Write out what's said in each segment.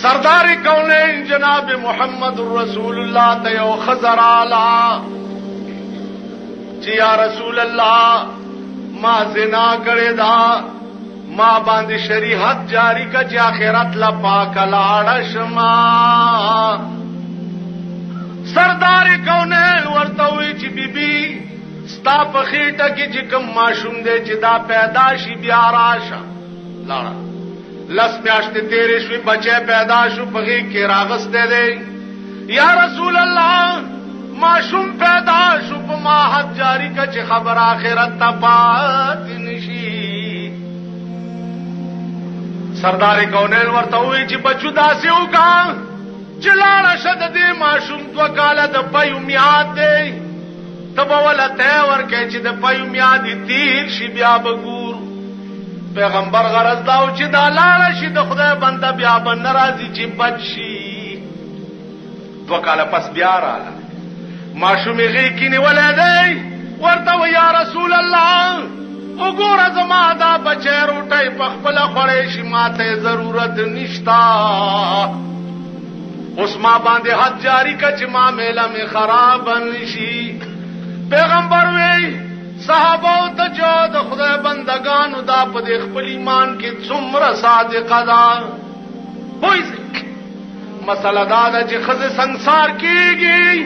سردار کونین جناب محمد رسول اللہ تیو خزر آلا چی یا رسول اللہ ما زنا کرے دا ما باند شریعت جاری کا چی آخرت لپاک لاڑشما سردار کونین ورطوی چی بی بی ستا پخیٹا کی چی کم معشوم دے چی دا پیداشی بیاراشا لاڑا لس میاشتے تیرے شوی بچے پیدا شو پغی کی راغس دے دے یا رسول اللہ معشوم پیدا شو پا ما حد جاری کا چی خبر آخرت تا پات نشی سردار کونین ورطوی چی بچو داسی ہوگا چلانا شد دے معشوم تو کالا دا پیو میاد دے تب اولا تیور کے چی دا پیو میادی تیر شی بیا بگور پیغمبر غرض داو چی دا لالا شی دا خدای بنده بیا بند نرازی چی بچ شی دو کالا پس بیا رالا معشومی غیقینی ولی دی ورطاو یا رسول اللہ اگور زما دا بچے روٹای پخپل خوریشی ماتے ضرورت نشتا اس ما باندے حد جاری کچ ما میلا میں خراب نشی پیغمبر وی صحابو تا جو دا خدای بندگانو دا پا دے خپل ایمان کی څومره صادق دا پویزی مسئلہ دا چی خز سنسار کی گی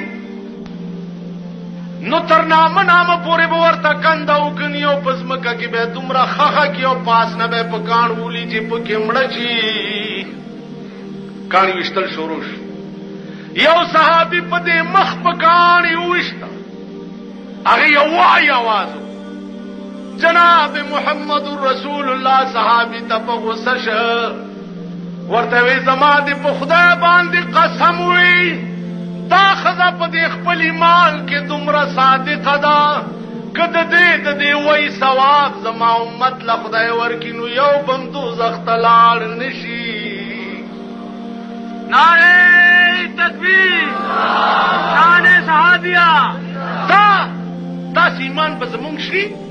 نو تر نام نام پوری بورتا کنداو کنیو پزمکا کی بے دمرا خخا کیو پاس نبے پا کان وولی چی پا کمڑا چی کانی وشتل شروش یو صحابی پا دے مخ پا کانی وشتا اگه یوائی آوازو جناب محمد رسول اللہ صحابی تا پا غصش ورطوی زما دی پا خدای باندی قسم ہوئی دا خزا پا دی خپل ایمان کے دمرا صادق دا کد دی وی ثواب زما امت لخدای ورکنو یو بم دوزخ تلال نشی نعرہ تکبیر شان صحابیہ دا ایمان بزمونگ شری